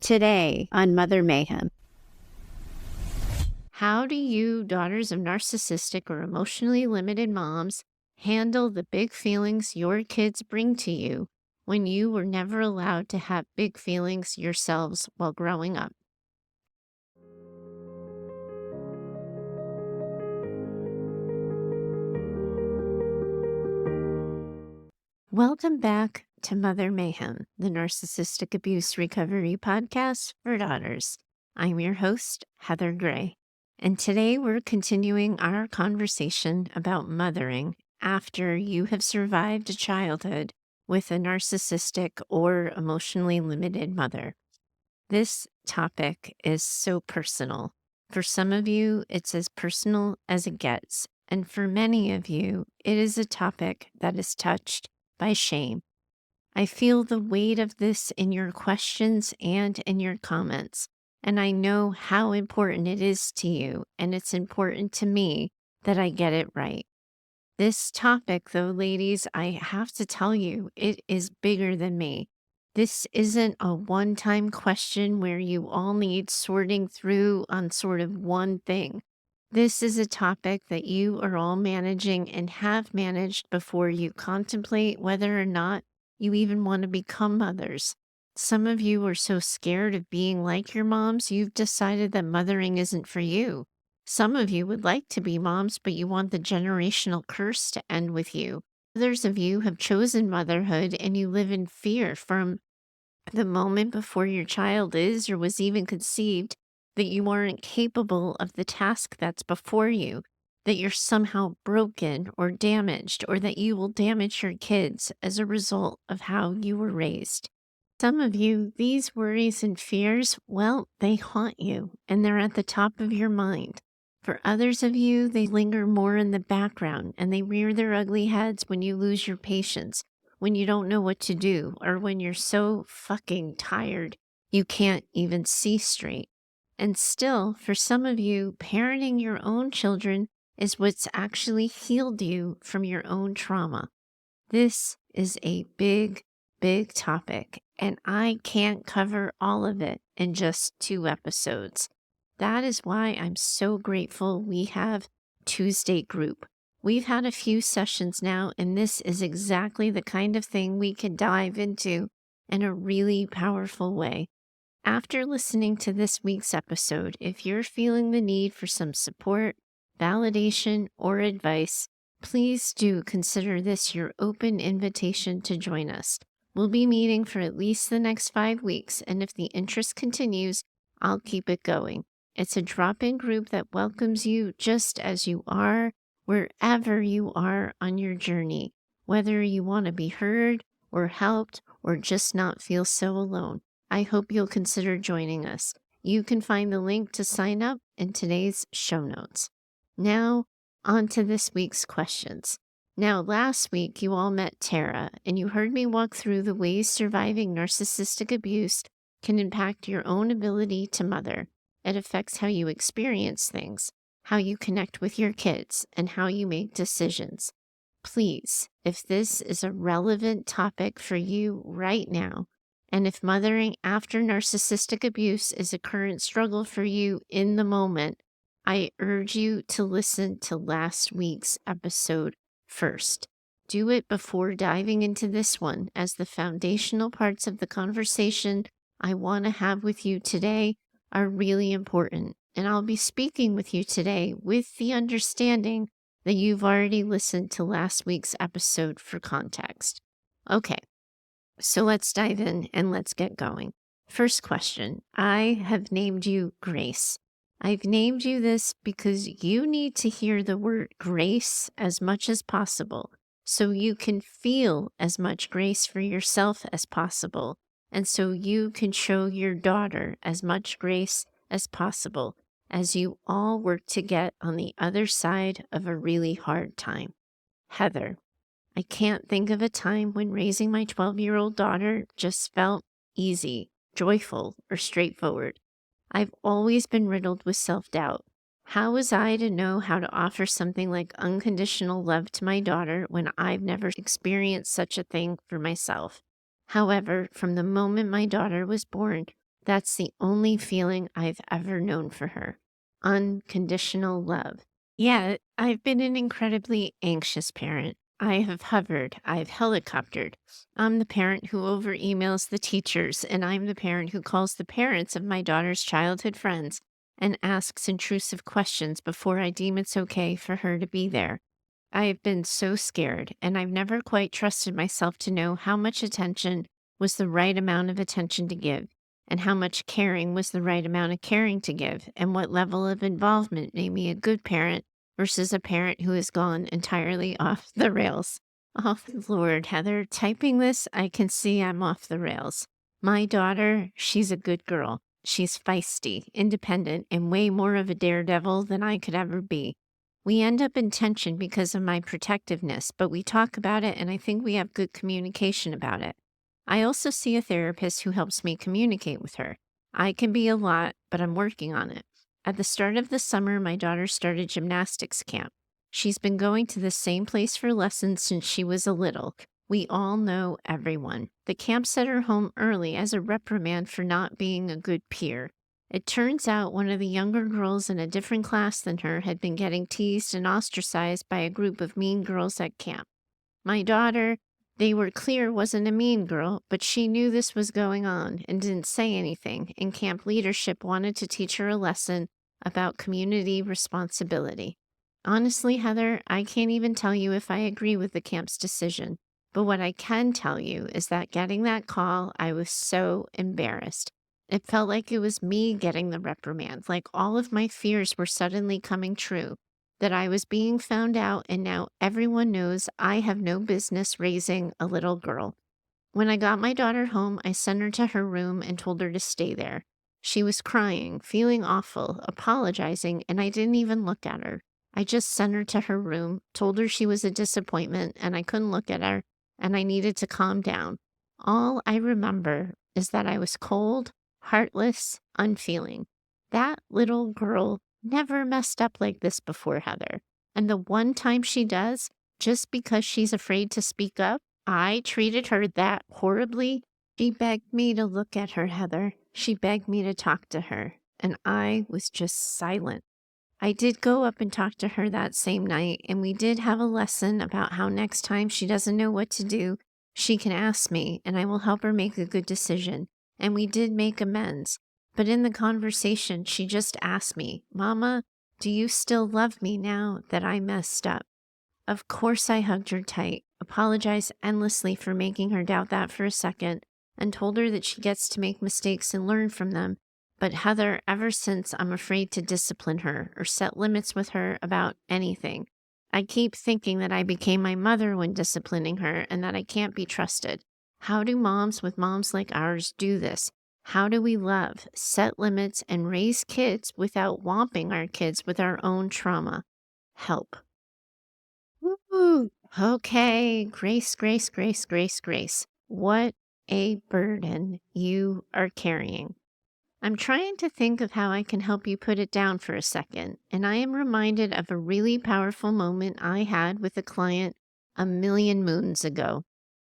Today on Mother Mayhem. How do you, daughters of narcissistic or emotionally limited moms, handle the big feelings your kids bring to you when you were never allowed to have big feelings yourselves while growing up? Welcome back to Mother Mayhem, the Narcissistic Abuse Recovery Podcast for daughters. I'm your host, Heather Gray, and today we're continuing our conversation about mothering after you have survived a childhood with a narcissistic or emotionally limited mother. This topic is so personal. For some of you, it's as personal as it gets, and for many of you, it is a topic that is touched by shame. I feel the weight of this in your questions and in your comments, and I know how important it is to you, and it's important to me that I get it right. This topic, though, ladies, I have to tell you, it is bigger than me. This isn't a one-time question where you all need sorting through on sort of one thing. This is a topic that you are all managing and have managed before you contemplate whether or not you even want to become mothers. Some of you are so scared of being like your moms, you've decided that mothering isn't for you. Some of you would like to be moms, but you want the generational curse to end with you. Others of you have chosen motherhood and you live in fear from the moment before your child is or was even conceived that you aren't capable of the task that's before you, that you're somehow broken or damaged, or that you will damage your kids as a result of how you were raised. Some of you, these worries and fears, well, they haunt you and they're at the top of your mind. For others of you, they linger more in the background and they rear their ugly heads when you lose your patience, when you don't know what to do, or when you're so fucking tired you can't even see straight. And still, for some of you, parenting your own children is what's actually healed you from your own trauma. This is a big, big topic, and I can't cover all of it in just 2 episodes. That is why I'm so grateful we have Tuesday group. We've had a few sessions now, and this is exactly the kind of thing we can dive into in a really powerful way. After listening to this week's episode, if you're feeling the need for some support, validation, or advice, please do consider this your open invitation to join us. We'll be meeting for at least the next 5 weeks, and if the interest continues, I'll keep it going. It's a drop-in group that welcomes you just as you are, wherever you are on your journey, whether you want to be heard or helped or just not feel so alone. I hope you'll consider joining us. You can find the link to sign up in today's show notes. Now, on to this week's questions. Now, last week you all met Tara, and you heard me walk through the ways surviving narcissistic abuse can impact your own ability to mother. It affects how you experience things, how you connect with your kids, and how you make decisions. Please, if this is a relevant topic for you right now, and if mothering after narcissistic abuse is a current struggle for you in the moment, I urge you to listen to last week's episode first. Do it before diving into this one, as the foundational parts of the conversation I want to have with you today are really important. And I'll be speaking with you today with the understanding that you've already listened to last week's episode for context. Okay. So let's dive in and let's get going. First question. I have named you Grace. I've named you this because you need to hear the word grace as much as possible so you can feel as much grace for yourself as possible, and so you can show your daughter as much grace as possible as you all work to get on the other side of a really hard time. Heather. I can't think of a time when raising my 12-year-old daughter just felt easy, joyful, or straightforward. I've always been riddled with self-doubt. How was I to know how to offer something like unconditional love to my daughter when I've never experienced such a thing for myself? However, from the moment my daughter was born, That's the only feeling I've ever known for her. Unconditional love. Yeah, I've been an incredibly anxious parent. I have hovered, I've helicoptered. I'm the parent who over emails the teachers, and I'm the parent who calls the parents of my daughter's childhood friends and asks intrusive questions before I deem it's okay for her to be there. I have been so scared, and I've never quite trusted myself to know how much attention was the right amount of attention to give, and how much caring was the right amount of caring to give, and what level of involvement made me a good parent versus a parent who has gone entirely off the rails. Oh, Lord, Heather, typing this, I can see I'm off the rails. My daughter, she's a good girl. She's feisty, independent, and way more of a daredevil than I could ever be. We end up in tension because of my protectiveness, but we talk about it and I think we have good communication about it. I also see a therapist who helps me communicate with her. I can be a lot, but I'm working on it. At the start of the summer, my daughter started gymnastics camp. She's been going to the same place for lessons since she was a little. We all know everyone. The camp sent her home early as a reprimand for not being a good peer. It turns out one of the younger girls in a different class than her had been getting teased and ostracized by a group of mean girls at camp. My daughter, they were clear, wasn't a mean girl, but she knew this was going on and didn't say anything, and camp leadership wanted to teach her a lesson about community responsibility. Honestly, Heather, I can't even tell you if I agree with the camp's decision, but what I can tell you is that getting that call, I was so embarrassed. It felt like it was me getting the reprimand, like all of my fears were suddenly coming true, that I was being found out, and now everyone knows I have no business raising a little girl. When I got my daughter home, I sent her to her room and told her to stay there. She was crying, feeling awful, apologizing, and I didn't even look at her. I just sent her to her room, told her she was a disappointment and I couldn't look at her, and I needed to calm down. All I remember is that I was cold, heartless, unfeeling. That little girl never messed up like this before, Heather. And the one time she does, just because she's afraid to speak up, I treated her that horribly. She begged me to look at her, Heather. She begged me to talk to her, and I was just silent. I did go up and talk to her that same night, and we did have a lesson about how next time she doesn't know what to do, she can ask me, and I will help her make a good decision. And we did make amends. But in the conversation, she just asked me, Mama, do you still love me now that I messed up? Of course, I hugged her tight, apologized endlessly for making her doubt that for a second, and told her that she gets to make mistakes and learn from them. But Heather, ever since, I'm afraid to discipline her or set limits with her about anything. I keep thinking that I became my mother when disciplining her and that I can't be trusted. How do moms with moms like ours do this? How do we love, set limits, and raise kids without whomping our kids with our own trauma? Help. Woo. Okay, grace, grace, grace, grace, grace. What a burden you are carrying. I'm trying to think of how I can help you put it down for a second, and I am reminded of a really powerful moment I had with a client a million moons ago.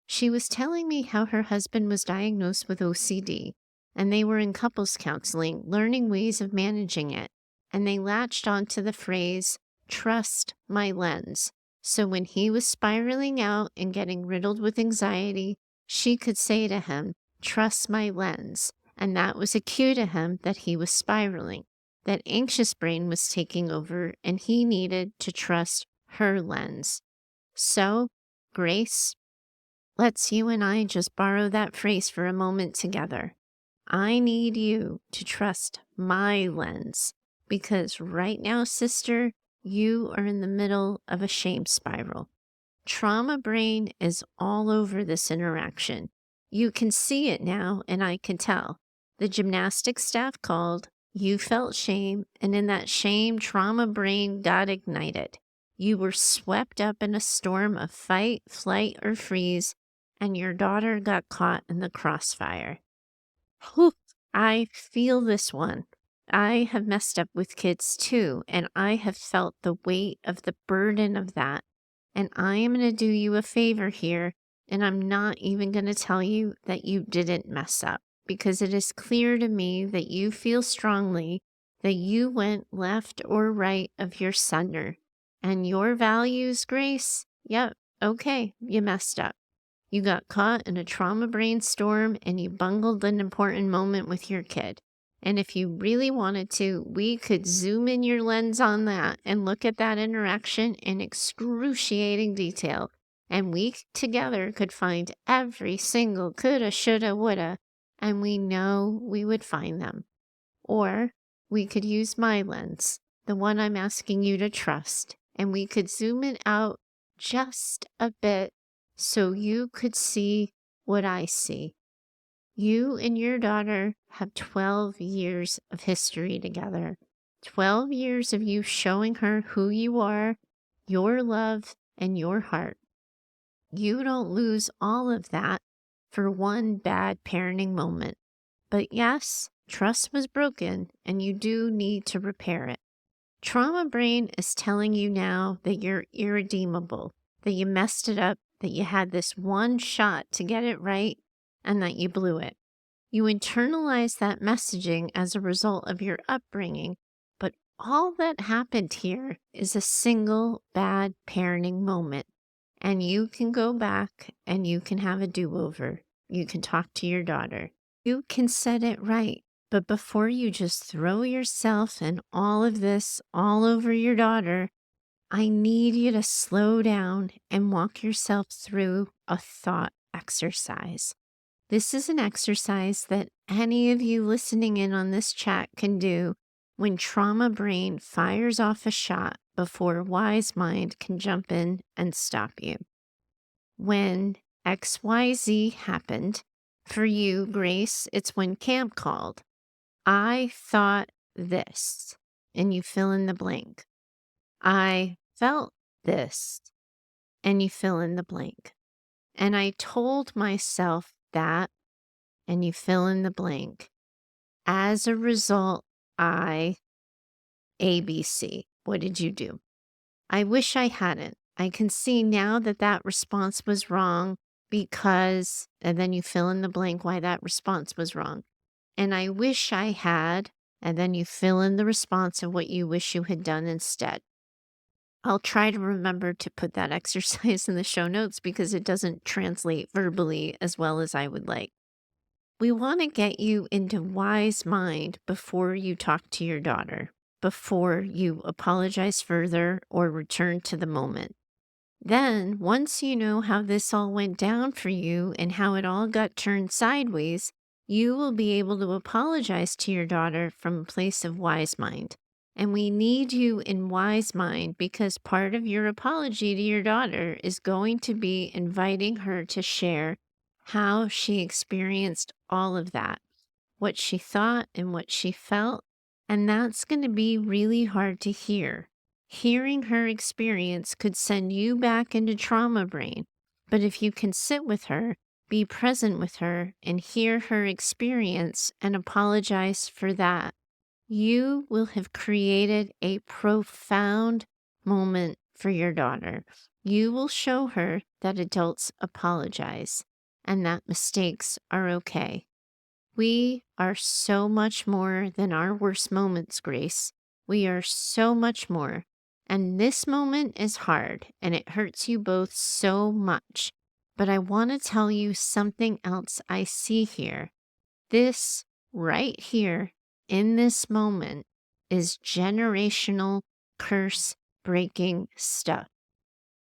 She was telling me how her husband was diagnosed with OCD, and they were in couples counseling, learning ways of managing it, and they latched onto the phrase, trust my lens. So when he was spiraling out and getting riddled with anxiety, she could say to him, trust my lens. And that was a cue to him that he was spiraling, that anxious brain was taking over, and he needed to trust her lens. So, Grace, let's you and I just borrow that phrase for a moment together. I need you to trust my lens, because right now, sister, you are in the middle of a shame spiral. Trauma brain is all over this interaction. You can see it now, and I can tell. The gymnastics staff called, you felt shame, and in that shame, trauma brain got ignited. You were swept up in a storm of fight, flight, or freeze, and your daughter got caught in the crossfire. Whew, I feel this one. I have messed up with kids too, and I have felt the weight of the burden of that. And I am going to do you a favor here, and I'm not even going to tell you that you didn't mess up. because it is clear to me that you feel strongly that you went left or right of your center. And your values, Grace, yep, okay, you messed up. You got caught in a trauma brainstorm and you bungled an important moment with your kid. And if you really wanted to, we could zoom in your lens on that and look at that interaction in excruciating detail. And we together could find every single coulda, shoulda, woulda, and we know we would find them. Or we could use my lens, the one I'm asking you to trust, and we could zoom it out just a bit so you could see what I see. You and your daughter have 12 years of history together. 12 years of you showing her who you are, your love, and your heart. You don't lose all of that for one bad parenting moment. But yes, trust was broken and you do need to repair it. Trauma brain is telling you now that you're irredeemable, that you messed it up, that you had this one shot to get it right, and that you blew it. You internalize that messaging as a result of your upbringing, but all that happened here is a single bad parenting moment. And you can go back and you can have a do-over. You can talk to your daughter. You can set it right. But before you just throw yourself and all of this all over your daughter, I need you to slow down and walk yourself through a thought exercise. This is an exercise that any of you listening in on this chat can do when trauma brain fires off a shot before wise mind can jump in and stop you. When XYZ happened, for you, Grace, it's when camp called. I thought this, and you fill in the blank. I felt this, and you fill in the blank. And I told myself that, and you fill in the blank. As a result, ABC. What did you do? I wish I hadn't. I can see now that that response was wrong because, and then you fill in the blank why that response was wrong. And I wish I had, and then you fill in the response of what you wish you had done instead. I'll try to remember to put that exercise in the show notes because it doesn't translate verbally as well as I would like. We want to get you into wise mind before you talk to your daughter, before you apologize further or return to the moment. Then, once you know how this all went down for you and how it all got turned sideways, you will be able to apologize to your daughter from a place of wise mind. And we need you in wise mind because part of your apology to your daughter is going to be inviting her to share how she experienced all of that, what she thought and what she felt. And that's going to be really hard to hear. Hearing her experience could send you back into trauma brain. But if you can sit with her, be present with her, and hear her experience and apologize for that, you will have created a profound moment for your daughter. You will show her that adults apologize and that mistakes are okay. We are so much more than our worst moments, Grace. We are so much more. And this moment is hard and it hurts you both so much. But I want to tell you something else I see here. This right here in this moment is generational curse breaking stuff.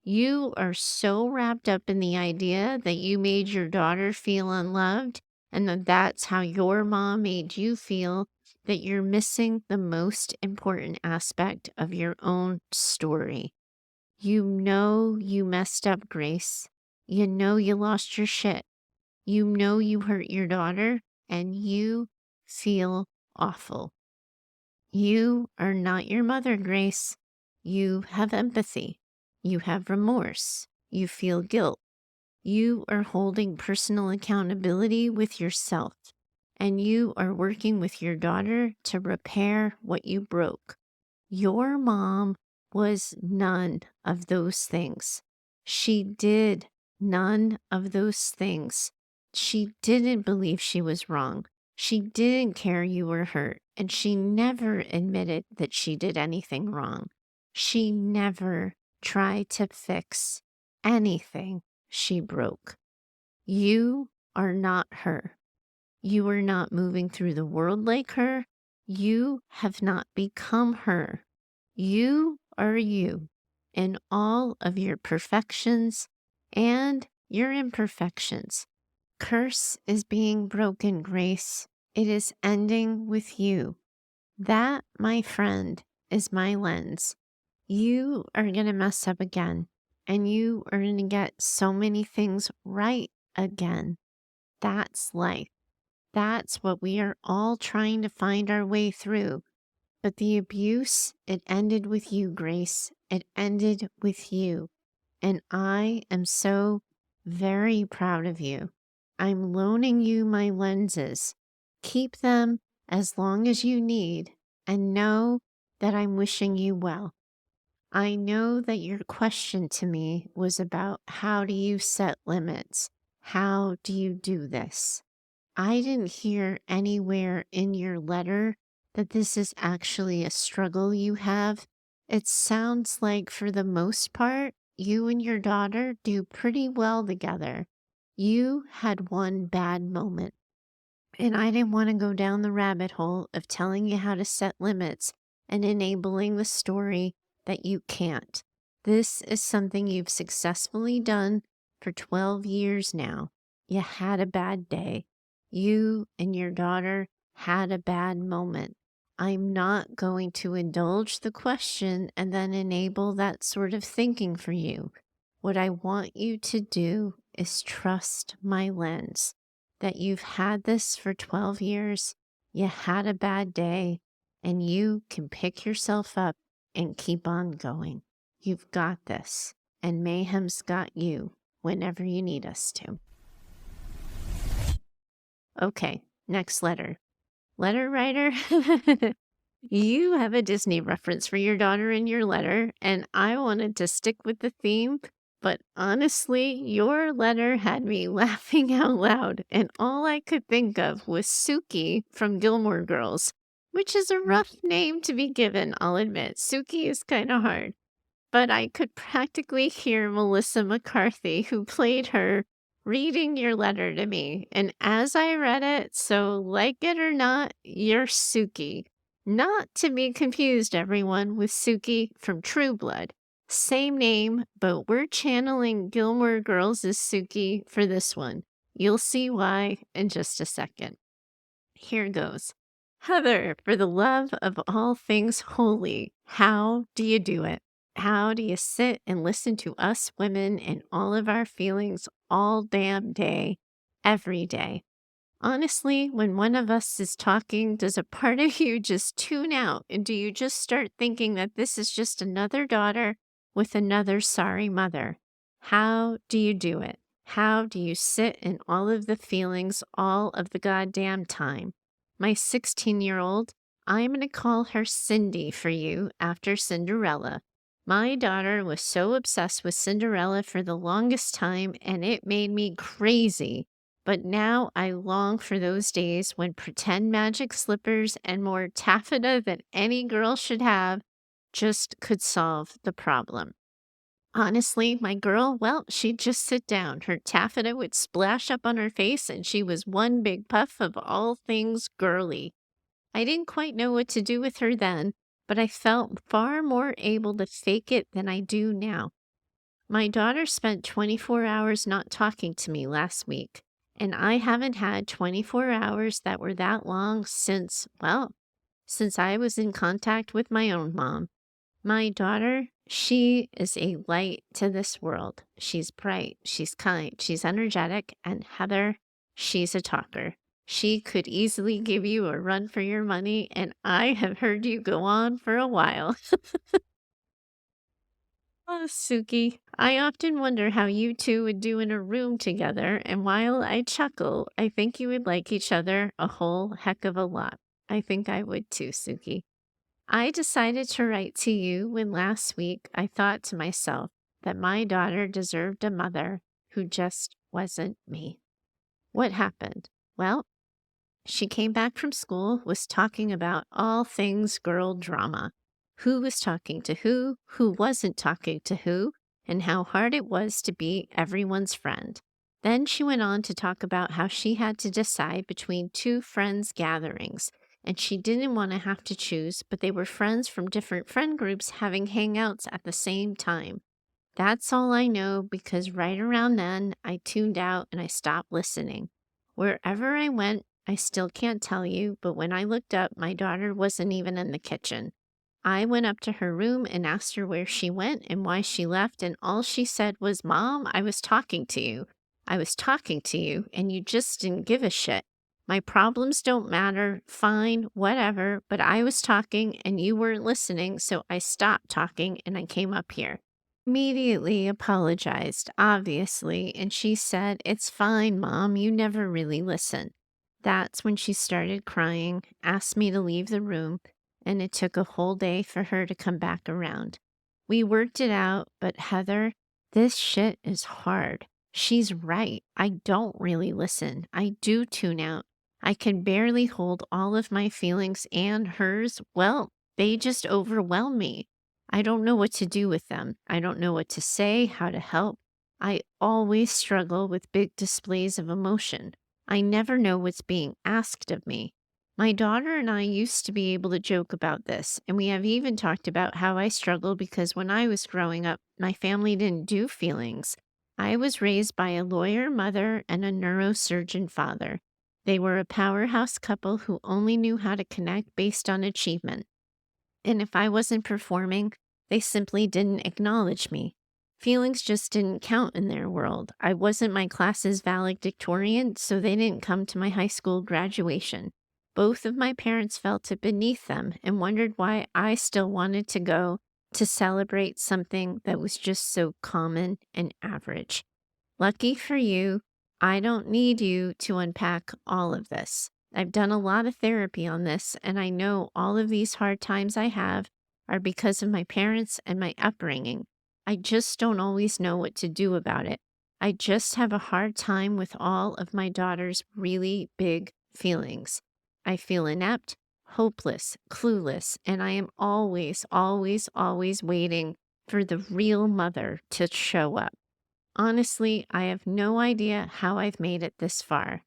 You are so wrapped up in the idea that you made your daughter feel unloved and that that's how your mom made you feel, that you're missing the most important aspect of your own story. You know you messed up, Grace. You know you lost your shit. You know you hurt your daughter and you feel awful. You are not your mother, Grace. You have empathy. You have remorse. You feel guilt. You are holding personal accountability with yourself, and you are working with your daughter to repair what you broke. Your mom was none of those things. She did none of those things. She didn't believe she was wrong. She didn't care you were hurt, and she never admitted that she did anything wrong. She never tried to fix anything she broke. You are not her. You are not moving through the world like her. You have not become her. You are you in all of your perfections and your imperfections. Curse is being broken, Grace. It is ending with you. That, my friend, is my lens. You are going to mess up again, and you are going to get so many things right again. That's life. That's what we are all trying to find our way through. But the abuse, it ended with you, Grace. It ended with you. And I am so very proud of you. I'm loaning you my lenses. Keep them as long as you need, and know that I'm wishing you well. I know that your question to me was about how do you set limits? How do you do this? I didn't hear anywhere in your letter that this is actually a struggle you have. It sounds like, for the most part, you and your daughter do pretty well together. You had one bad moment, and I didn't want to go down the rabbit hole of telling you how to set limits and enabling the story that you can't. This is something you've successfully done for 12 years now. You had a bad day. You and your daughter had a bad moment. I'm not going to indulge the question and then enable that sort of thinking for you. What I want you to do is trust my lens, that you've had this for 12 years, you had a bad day, and you can pick yourself up and keep on going. You've got this, and Mayhem's got you whenever you need us to. Okay, next letter. Letter writer, you have a Disney reference for your daughter in your letter, and I wanted to stick with the theme, but honestly, your letter had me laughing out loud, and all I could think of was Suki from Gilmore Girls, which is a rough name to be given, I'll admit. Suki is kind of hard. But I could practically hear Melissa McCarthy, who played her, reading your letter to me. And as I read it, so like it or not, you're Suki. Not to be confused, everyone, with Suki from True Blood. Same name, but we're channeling Gilmore Girls as Suki for this one. You'll see why in just a second. Here goes. Heather, for the love of all things holy, how do you do it? How do you sit and listen to us women and all of our feelings all damn day, every day? Honestly, when one of us is talking, does a part of you just tune out? And do you just start thinking that this is just another daughter with another sorry mother? How do you do it? How do you sit in all of the feelings all of the goddamn time? My 16-year-old, I'm going to call her Cindy for you after Cinderella. My daughter was so obsessed with Cinderella for the longest time, and it made me crazy. But now I long for those days when pretend magic slippers and more taffeta than any girl should have just could solve the problem. Honestly, my girl, well, she'd just sit down. Her taffeta would splash up on her face, and she was one big puff of all things girly. I didn't quite know what to do with her then, but I felt far more able to fake it than I do now. My daughter spent 24 hours not talking to me last week, and I haven't had 24 hours that were that long since I was in contact with my own mom. My daughter, she is a light to this world. She's bright, she's kind, she's energetic, and Heather, she's a talker. She could easily give you a run for your money, and I have heard you go on for a while. Oh, Suki, I often wonder how you two would do in a room together, and while I chuckle, I think you would like each other a whole heck of a lot. I think I would too, Suki. I decided to write to you when last week I thought to myself that my daughter deserved a mother who just wasn't me. What happened? Well, She came back from school, was talking about all things girl drama. Who was talking to who wasn't talking to who, and how hard it was to be everyone's friend. Then she went on to talk about how she had to decide between two friends' gatherings, and she didn't want to have to choose, but they were friends from different friend groups having hangouts at the same time. That's all I know because right around then I tuned out and I stopped listening. Wherever I went, I still can't tell you, but when I looked up, my daughter wasn't even in the kitchen. I went up to her room and asked her where she went and why she left, and all she said was, "Mom, I was talking to you. I was talking to you, and you just didn't give a shit. My problems don't matter. Fine, whatever, but I was talking and you weren't listening, so I stopped talking and I came up here." Immediately apologized, obviously, and she said, "It's fine, Mom, you never really listen." That's when she started crying, asked me to leave the room, and it took a whole day for her to come back around. We worked it out, but Heather, this shit is hard. She's right. I don't really listen. I do tune out. I can barely hold all of my feelings and hers. Well, they just overwhelm me. I don't know what to do with them. I don't know what to say, how to help. I always struggle with big displays of emotion. I never know what's being asked of me. My daughter and I used to be able to joke about this, and we have even talked about how I struggle because when I was growing up, my family didn't do feelings. I was raised by a lawyer mother and a neurosurgeon father. They were a powerhouse couple who only knew how to connect based on achievement. And if I wasn't performing, they simply didn't acknowledge me. Feelings just didn't count in their world. I wasn't my class's valedictorian, so they didn't come to my high school graduation. Both of my parents felt it beneath them and wondered why I still wanted to go to celebrate something that was just so common and average. Lucky for you, I don't need you to unpack all of this. I've done a lot of therapy on this, and I know all of these hard times I have are because of my parents and my upbringing. I just don't always know what to do about it. I just have a hard time with all of my daughter's really big feelings. I feel inept, hopeless, clueless, and I am always, always, always waiting for the real mother to show up. Honestly, I have no idea how I've made it this far.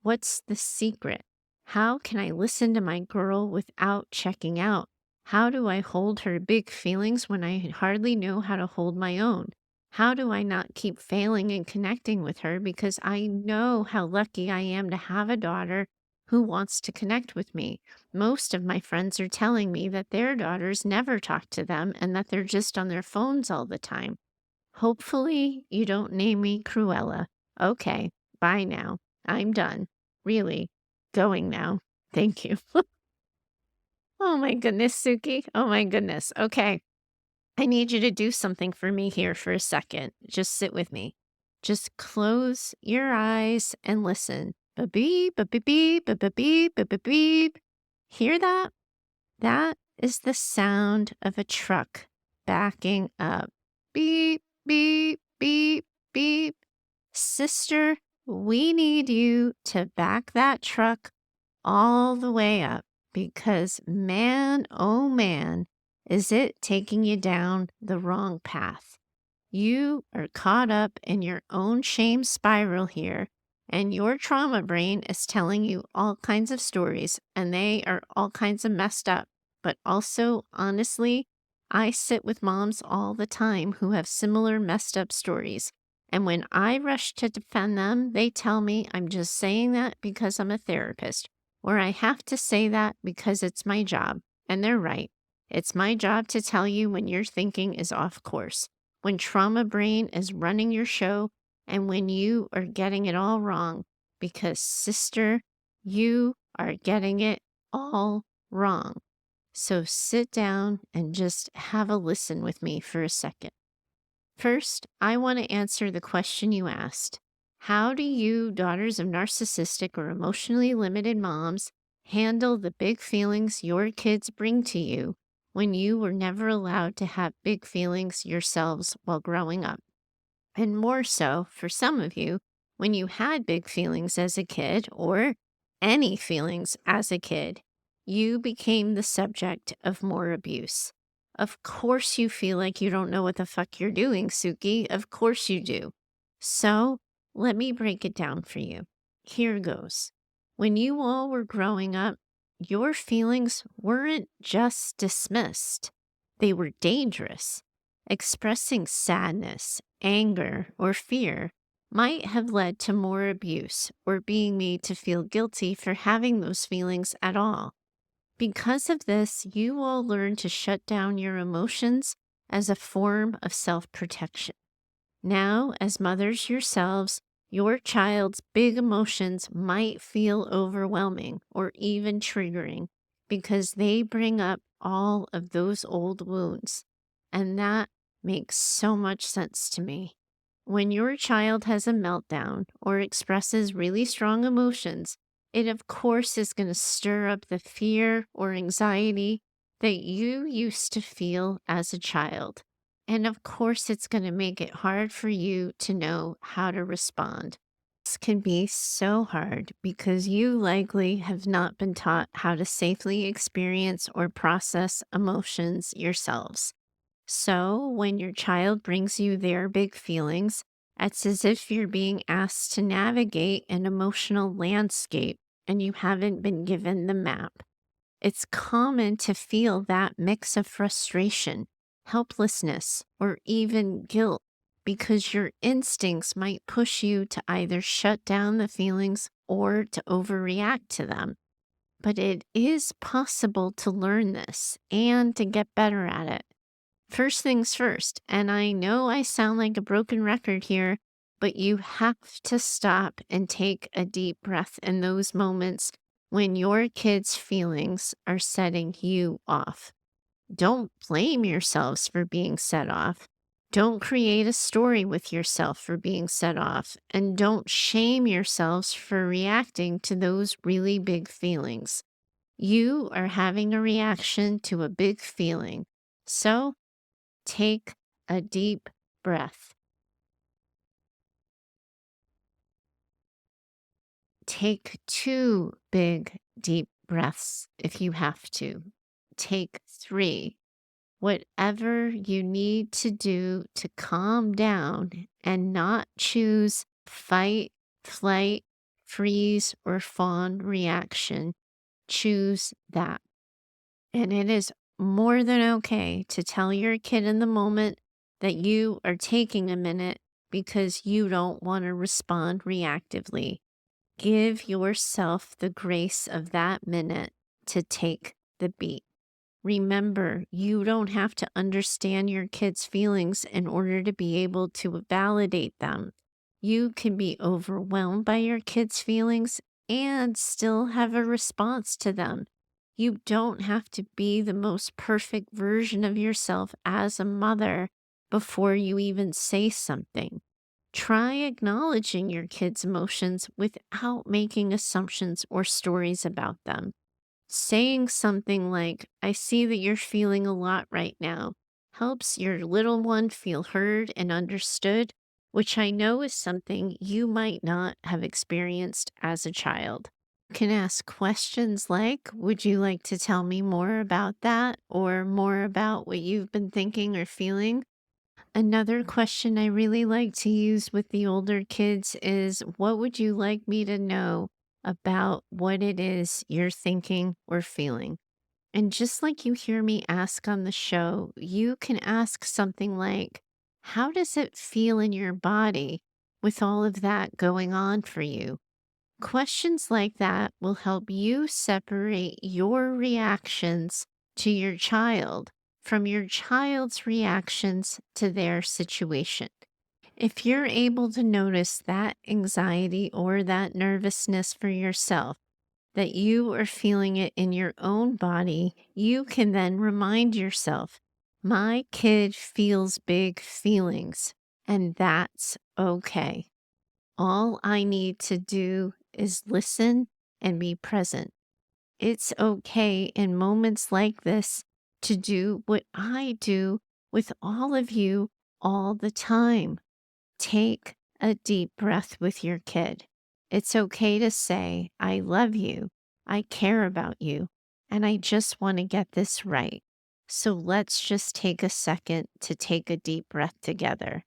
What's the secret? How can I listen to my girl without checking out? How do I hold her big feelings when I hardly know how to hold my own? How do I not keep failing and connecting with her because I know how lucky I am to have a daughter who wants to connect with me? Most of my friends are telling me that their daughters never talk to them and that they're just on their phones all the time. Hopefully, you don't name me Cruella. Okay, bye now. I'm done. Really, going now. Thank you. Oh my goodness, Suki. Oh my goodness. Okay, I need you to do something for me here for a second. Just sit with me. Just close your eyes and listen. Beep, beep, beep, beep, beep, beep, beep, beep, beep, beep. Hear that? That is the sound of a truck backing up. Beep, beep, beep, beep. Sister, we need you to back that truck all the way up because man, oh man, is it taking you down the wrong path. You are caught up in your own shame spiral here, and your trauma brain is telling you all kinds of stories, and they are all kinds of messed up. But also, honestly, I sit with moms all the time who have similar messed up stories. And when I rush to defend them, they tell me I'm just saying that because I'm a therapist, or I have to say that because it's my job. And they're right. It's my job to tell you when your thinking is off course, when trauma brain is running your show, and when you are getting it all wrong. Because, sister, you are getting it all wrong. So sit down and just have a listen with me for a second. First, I want to answer the question you asked. How do you, daughters of narcissistic or emotionally limited moms, handle the big feelings your kids bring to you when you were never allowed to have big feelings yourselves while growing up? And more so, for some of you, when you had big feelings as a kid, or any feelings as a kid, you became the subject of more abuse. Of course, you feel like you don't know what the fuck you're doing, Suki. Of course, you do. So, let me break it down for you. Here goes. When you all were growing up, your feelings weren't just dismissed, they were dangerous. Expressing sadness, anger, or fear might have led to more abuse or being made to feel guilty for having those feelings at all. Because of this, you all learn to shut down your emotions as a form of self protection. Now, as mothers yourselves, your child's big emotions might feel overwhelming or even triggering because they bring up all of those old wounds. And that makes so much sense to me. When your child has a meltdown or expresses really strong emotions, it of course is going to stir up the fear or anxiety that you used to feel as a child. And of course, it's going to make it hard for you to know how to respond. This can be so hard because you likely have not been taught how to safely experience or process emotions yourselves. So, when your child brings you their big feelings, it's as if you're being asked to navigate an emotional landscape and you haven't been given the map. It's common to feel that mix of frustration, helplessness, or even guilt because your instincts might push you to either shut down the feelings or to overreact to them. But it is possible to learn this and to get better at it. First things first, and I know I sound like a broken record here, but you have to stop and take a deep breath in those moments when your kids' feelings are setting you off. Don't blame yourselves for being set off. Don't create a story with yourself for being set off. And don't shame yourselves for reacting to those really big feelings. You are having a reaction to a big feeling. So take a deep breath. Take 2 big, deep breaths if you have to. Take 3. Whatever you need to do to calm down and not choose fight, flight, freeze, or fawn reaction, choose that. And it is more than okay to tell your kid in the moment that you are taking a minute because you don't want to respond reactively. Give yourself the grace of that minute to take the beat. Remember, you don't have to understand your kids' feelings in order to be able to validate them. You can be overwhelmed by your kids' feelings and still have a response to them. You don't have to be the most perfect version of yourself as a mother before you even say something. Try acknowledging your kids' emotions without making assumptions or stories about them. Saying something like, I see that you're feeling a lot right now, helps your little one feel heard and understood, which I know is something you might not have experienced as a child. You can ask questions like, would you like to tell me more about that or more about what you've been thinking or feeling? Another question I really like to use with the older kids is, what would you like me to know about what it is you're thinking or feeling? And just like you hear me ask on the show, you can ask something like, how does it feel in your body with all of that going on for you? Questions like that will help you separate your reactions to your child from your child's reactions to their situation. If you're able to notice that anxiety or that nervousness for yourself, that you are feeling it in your own body, you can then remind yourself, my kid feels big feelings, and that's okay. All I need to do is listen and be present. It's okay in moments like this to do what I do with all of you all the time. Take a deep breath with your kid. It's okay to say, I love you, I care about you, and I just want to get this right. So let's just take a second to take a deep breath together.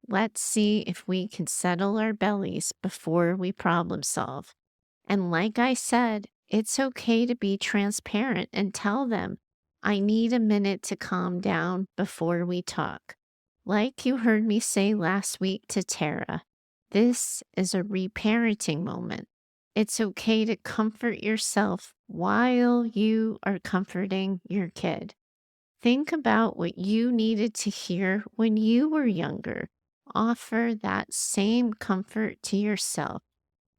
Let's see if we can settle our bellies before we problem solve. And like I said, it's okay to be transparent and tell them, I need a minute to calm down before we talk. Like you heard me say last week to Tara, this is a reparenting moment. It's okay to comfort yourself while you are comforting your kid. Think about what you needed to hear when you were younger. Offer that same comfort to yourself.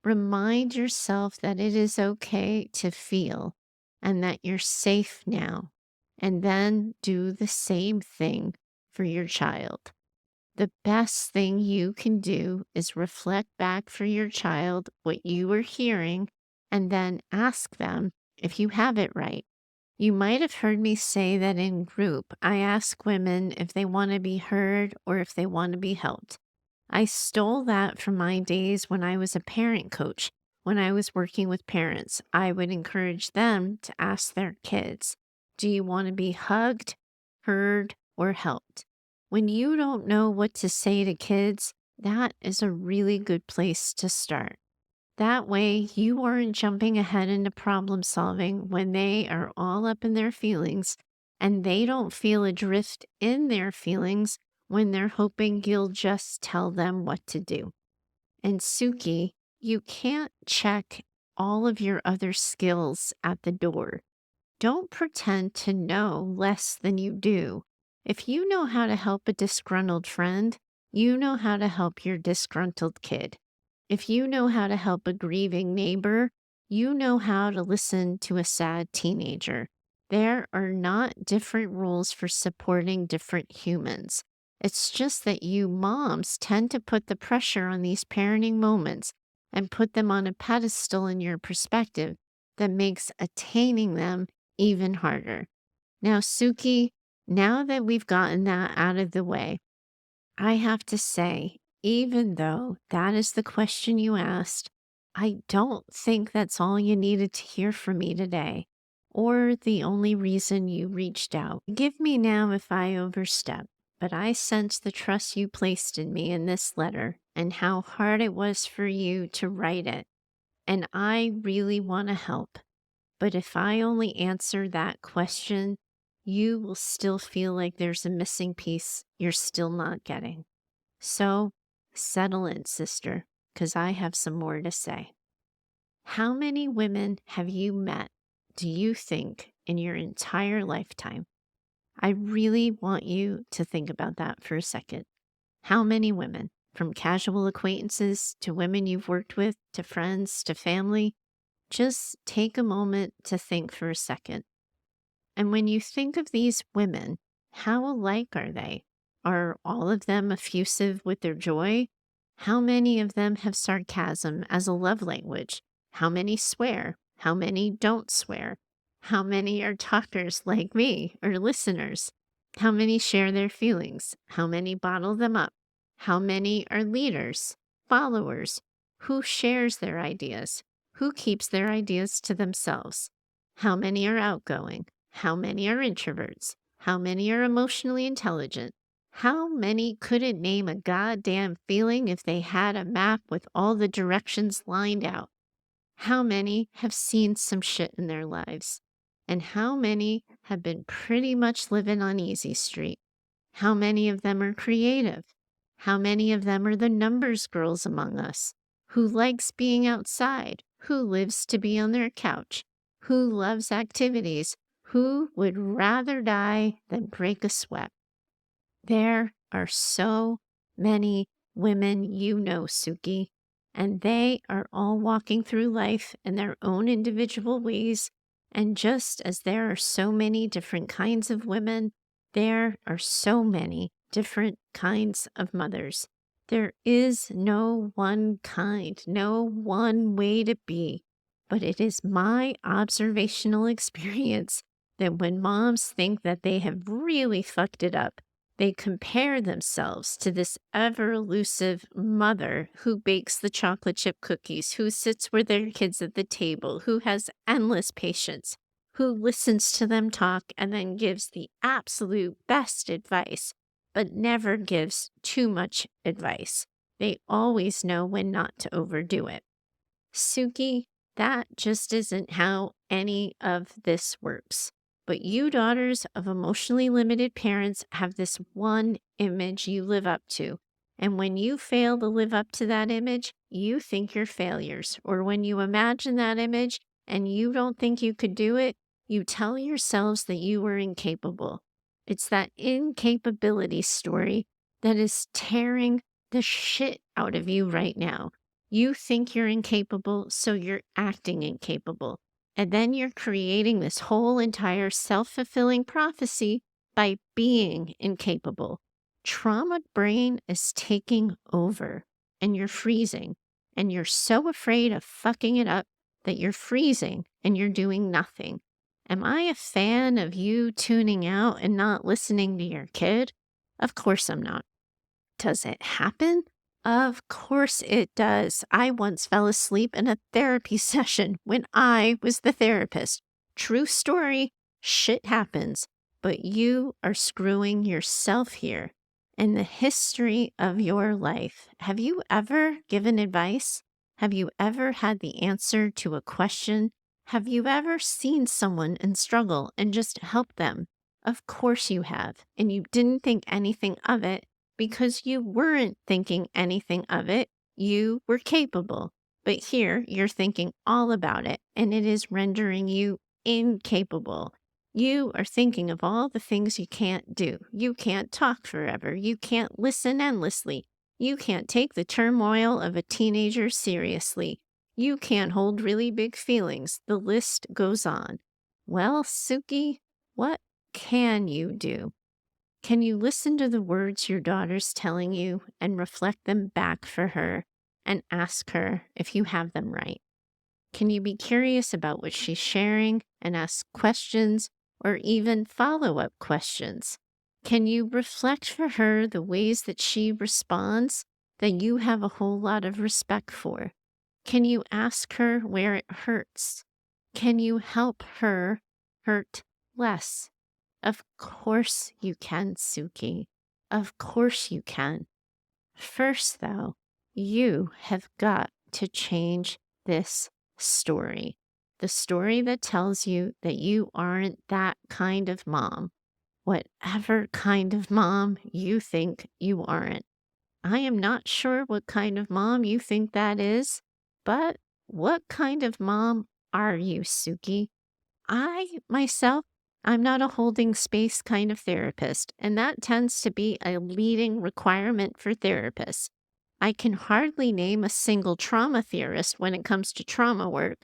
Remind yourself that it is okay to feel and that you're safe now. And then do the same thing for your child. The best thing you can do is reflect back for your child what you were hearing and then ask them if you have it right. You might have heard me say that in group, I ask women if they want to be heard or if they want to be helped. I stole that from my days when I was a parent coach. When I was working with parents, I would encourage them to ask their kids, do you want to be hugged, heard, or helped? When you don't know what to say to kids, that is a really good place to start. That way, you aren't jumping ahead into problem solving when they are all up in their feelings and they don't feel adrift in their feelings when they're hoping you'll just tell them what to do. And Suki, you can't check all of your other skills at the door. Don't pretend to know less than you do. If you know how to help a disgruntled friend, you know how to help your disgruntled kid. If you know how to help a grieving neighbor, you know how to listen to a sad teenager. There are not different rules for supporting different humans. It's just that you moms tend to put the pressure on these parenting moments and put them on a pedestal in your perspective that makes attaining them even harder. Now, Suki, now that we've gotten that out of the way, I have to say, even though that is the question you asked, I don't think that's all you needed to hear from me today, or the only reason you reached out. Give me now if I overstep, but I sense the trust you placed in me in this letter and how hard it was for you to write it. And I really want to help. But if I only answer that question, you will still feel like there's a missing piece you're still not getting. So settle in, sister, because I have some more to say. How many women have you met, do you think, in your entire lifetime? I really want you to think about that for a second. How many women, from casual acquaintances to women you've worked with, to friends, to family? Just take a moment to think for a second. And when you think of these women, how alike are they? Are all of them effusive with their joy? How many of them have sarcasm as a love language? How many swear? How many don't swear? How many are talkers like me or listeners? How many share their feelings? How many bottle them up? How many are leaders, followers? Who shares their ideas? Who keeps their ideas to themselves? How many are outgoing? How many are introverts? How many are emotionally intelligent? How many couldn't name a goddamn feeling if they had a map with all the directions lined out? How many have seen some shit in their lives? And how many have been pretty much living on Easy Street? How many of them are creative? How many of them are the numbers girls among us? Who likes being outside? Who lives to be on their couch? Who loves activities? Who would rather die than break a sweat? There are so many women you know, Suki, and they are all walking through life in their own individual ways. And just as there are so many different kinds of women, there are so many different kinds of mothers. There is no one kind, no one way to be, but it is my observational experience that when moms think that they have really fucked it up, They compare themselves to this ever elusive mother who bakes the chocolate chip cookies, who sits with their kids at the table, who has endless patience, who listens to them talk and then gives the absolute best advice, but never gives too much advice. They always know when not to overdo it. Suki, that just isn't how any of this works. But you daughters of emotionally limited parents have this one image you live up to. And when you fail to live up to that image, you think you're failures. Or when you imagine that image and you don't think you could do it, you tell yourselves that you were incapable. It's that incapability story that is tearing the shit out of you right now. You think you're incapable, so you're acting incapable. And then you're creating this whole entire self-fulfilling prophecy by being incapable. Trauma brain is taking over and you're freezing. And you're so afraid of fucking it up that you're freezing and you're doing nothing. Am I a fan of you tuning out and not listening to your kid? Of course I'm not. Does it happen? Of course it does. I once fell asleep in a therapy session when I was the therapist. True story, shit happens, but you are screwing yourself here. In the history of your life, have you ever given advice? Have you ever had the answer to a question? Have you ever seen someone in struggle and just helped them? Of course you have, and you didn't think anything of it because you weren't thinking anything of it. You were capable. But here you're thinking all about it, and it is rendering you incapable. You are thinking of all the things you can't do. You can't talk forever. You can't listen endlessly. You can't take the turmoil of a teenager seriously. You can't hold really big feelings. The list goes on. Well, Suki, what can you do? Can you listen to the words your daughter's telling you and reflect them back for her and ask her if you have them right? Can you be curious about what she's sharing and ask questions or even follow-up questions? Can you reflect for her the ways that she responds that you have a whole lot of respect for? Can you ask her where it hurts? Can you help her hurt less? Of course you can, Suki. Of course you can. First, though, you have got to change this story. The story that tells you that you aren't that kind of mom, whatever kind of mom you think you aren't. I am not sure what kind of mom you think that is, but what kind of mom are you, Suki? Myself, I'm not a holding space kind of therapist, and that tends to be a leading requirement for therapists. I can hardly name a single trauma theorist when it comes to trauma work.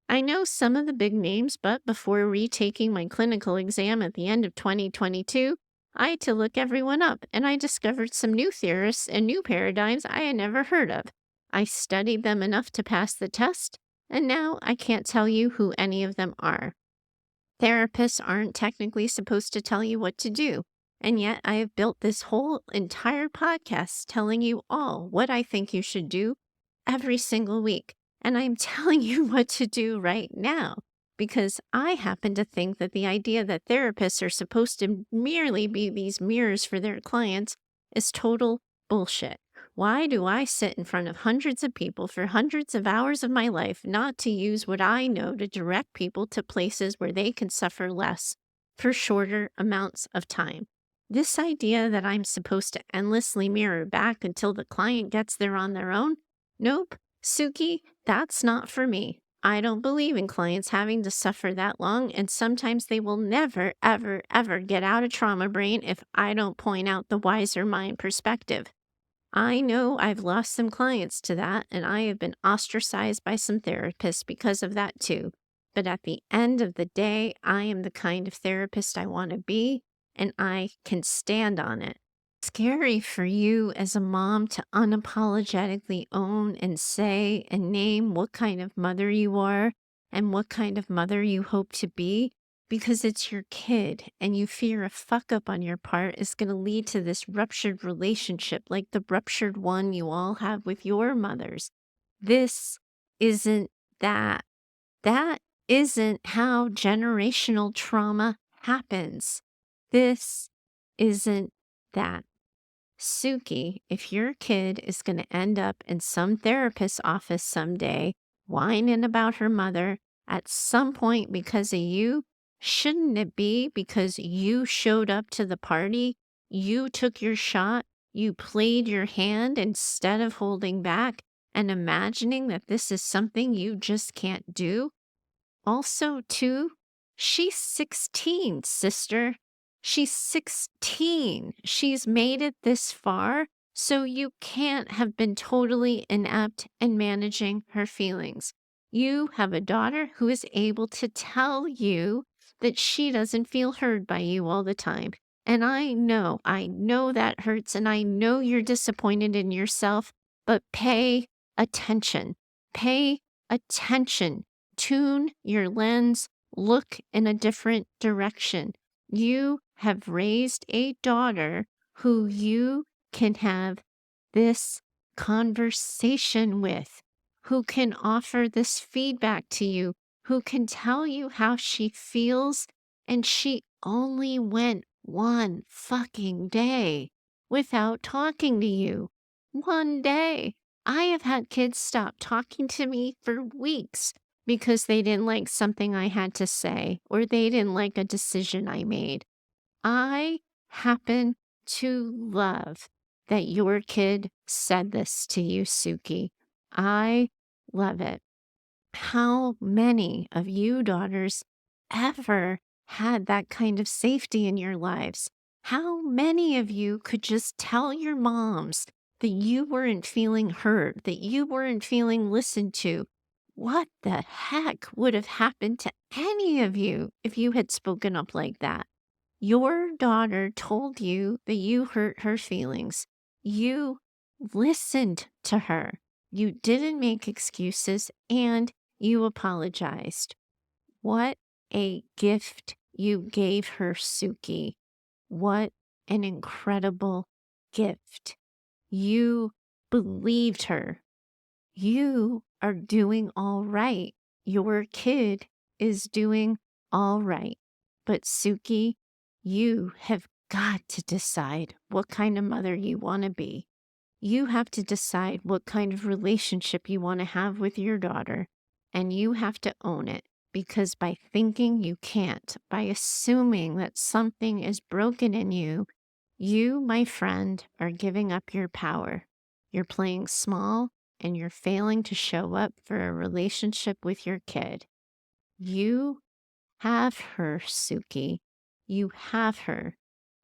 I know some of the big names, but before retaking my clinical exam at the end of 2022, I had to look everyone up, and I discovered some new theorists and new paradigms I had never heard of. I studied them enough to pass the test, and now I can't tell you who any of them are. Therapists aren't technically supposed to tell you what to do. And yet I have built this whole entire podcast telling you all what I think you should do every single week. And I'm telling you what to do right now because I happen to think that the idea that therapists are supposed to merely be these mirrors for their clients is total bullshit. Why do I sit in front of hundreds of people for hundreds of hours of my life not to use what I know to direct people to places where they can suffer less for shorter amounts of time? This idea that I'm supposed to endlessly mirror back until the client gets there on their own? Nope. Suki, that's not for me. I don't believe in clients having to suffer that long, and sometimes they will never, ever, ever get out of trauma brain if I don't point out the wiser mind perspective. I know I've lost some clients to that, and I have been ostracized by some therapists because of that too. But at the end of the day, I am the kind of therapist I want to be, and I can stand on it. Scary for you as a mom to unapologetically own and say and name what kind of mother you are and what kind of mother you hope to be. because it's your kid and you fear a fuck up on your part is going to lead to this ruptured relationship, like the ruptured one you all have with your mothers. This isn't that. That isn't how generational trauma happens. This isn't that. Suki, if your kid is going to end up in some therapist's office someday, whining about her mother at some point because of you, shouldn't it be because you showed up to the party? You took your shot. You played your hand instead of holding back and imagining that this is something you just can't do? Also, too, she's 16, sister. She's 16. She's made it this far, so you can't have been totally inept in managing her feelings. You have a daughter who is able to tell you that she doesn't feel heard by you all the time. And I know that hurts, and I know you're disappointed in yourself, but pay attention. Pay attention. Tune your lens, look in a different direction. You have raised a daughter who you can have this conversation with, who can offer this feedback to you, who can tell you how she feels, and she only went one fucking day without talking to you. One day. I have had kids stop talking to me for weeks because they didn't like something I had to say or they didn't like a decision I made. I happen to love that your kid said this to you, Suki. I love it. How many of you daughters ever had that kind of safety in your lives? How many of you could just tell your moms that you weren't feeling heard, that you weren't feeling listened to? What the heck would have happened to any of you if you had spoken up like that? Your daughter told you that you hurt her feelings. You listened to her. You didn't make excuses and you apologized. What a gift you gave her, Suki. What an incredible gift. You believed her. You are doing all right. Your kid is doing all right. But Suki, you have got to decide what kind of mother you want to be. You have to decide what kind of relationship you want to have with your daughter, and you have to own it. Because by thinking you can't, by assuming that something is broken in you, you, my friend, are giving up your power. You're playing small and you're failing to show up for a relationship with your kid. You have her, Suki. You have her.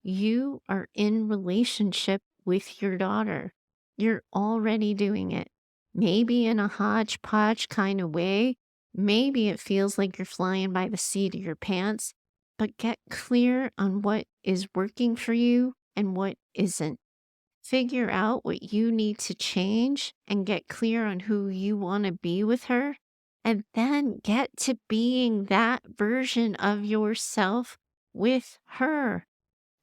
You are in relationship with your daughter. You're already doing it. Maybe in a hodgepodge kind of way. Maybe it feels like you're flying by the seat of your pants, but get clear on what is working for you and what isn't. Figure out what you need to change and get clear on who you want to be with her. And then get to being that version of yourself with her.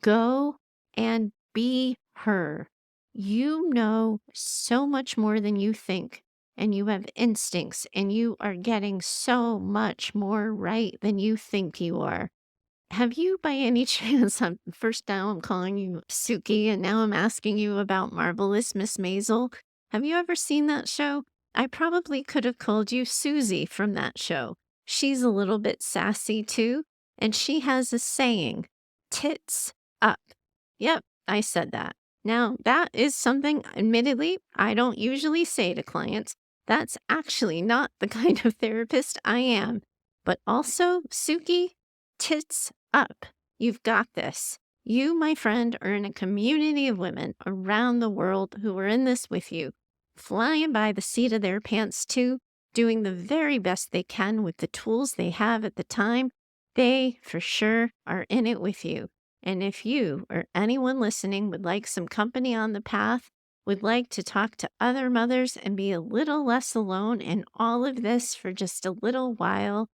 Go and be her. You know so much more than you think, and you have instincts, and you are getting so much more right than you think you are. Have you, by any chance, first now I'm calling you Suki, and now I'm asking you about Marvelous Miss Maisel. Have you ever seen that show? I probably could have called you Susie from that show. She's a little bit sassy too, and she has a saying, tits up. Yep, I said that. Now, that is something, admittedly, I don't usually say to clients. That's actually not the kind of therapist I am. But also, Suki, tits up. You've got this. You, my friend, are in a community of women around the world who are in this with you, flying by the seat of their pants too, doing the very best they can with the tools they have at the time. They, for sure, are in it with you. And if you or anyone listening would like some company on the path, would like to talk to other mothers and be a little less alone in all of this for just a little while,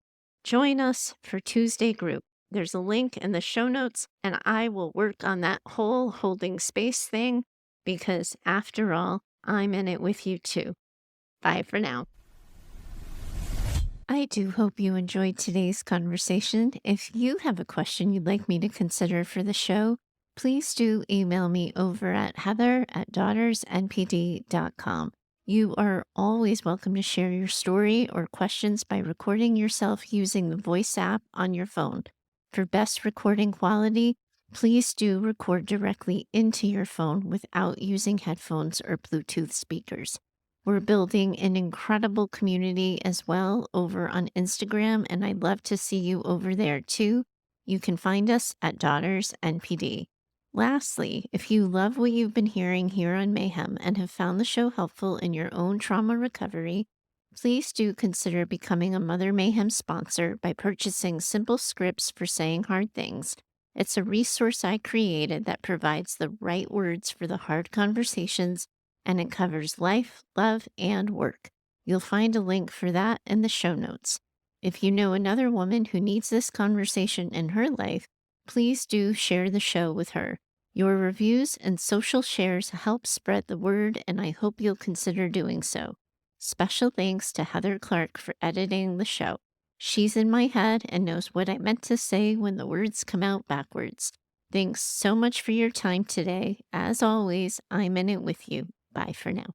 join us for Tuesday group. There's a link in the show notes, and I will work on that whole holding space thing because, after all, I'm in it with you too. Bye for now. I do hope you enjoyed today's conversation. If you have a question you'd like me to consider for the show, please do email me over at heather@daughtersnpd.com. You are always welcome to share your story or questions by recording yourself using the voice app on your phone. For best recording quality, please do record directly into your phone without using headphones or Bluetooth speakers. We're building an incredible community as well over on Instagram, and I'd love to see you over there too. You can find us at Daughters NPD. Lastly, if you love what you've been hearing here on Mayhem and have found the show helpful in your own trauma recovery, please do consider becoming a Mother Mayhem sponsor by purchasing simple scripts for saying hard things. It's a resource I created that provides the right words for the hard conversations, and it covers life, love, and work. You'll find a link for that in the show notes. If you know another woman who needs this conversation in her life, please do share the show with her. Your reviews and social shares help spread the word, and I hope you'll consider doing so. Special thanks to Heather Clark for editing the show. She's in my head and knows what I meant to say when the words come out backwards. Thanks so much for your time today. As always, I'm in it with you. Bye for now.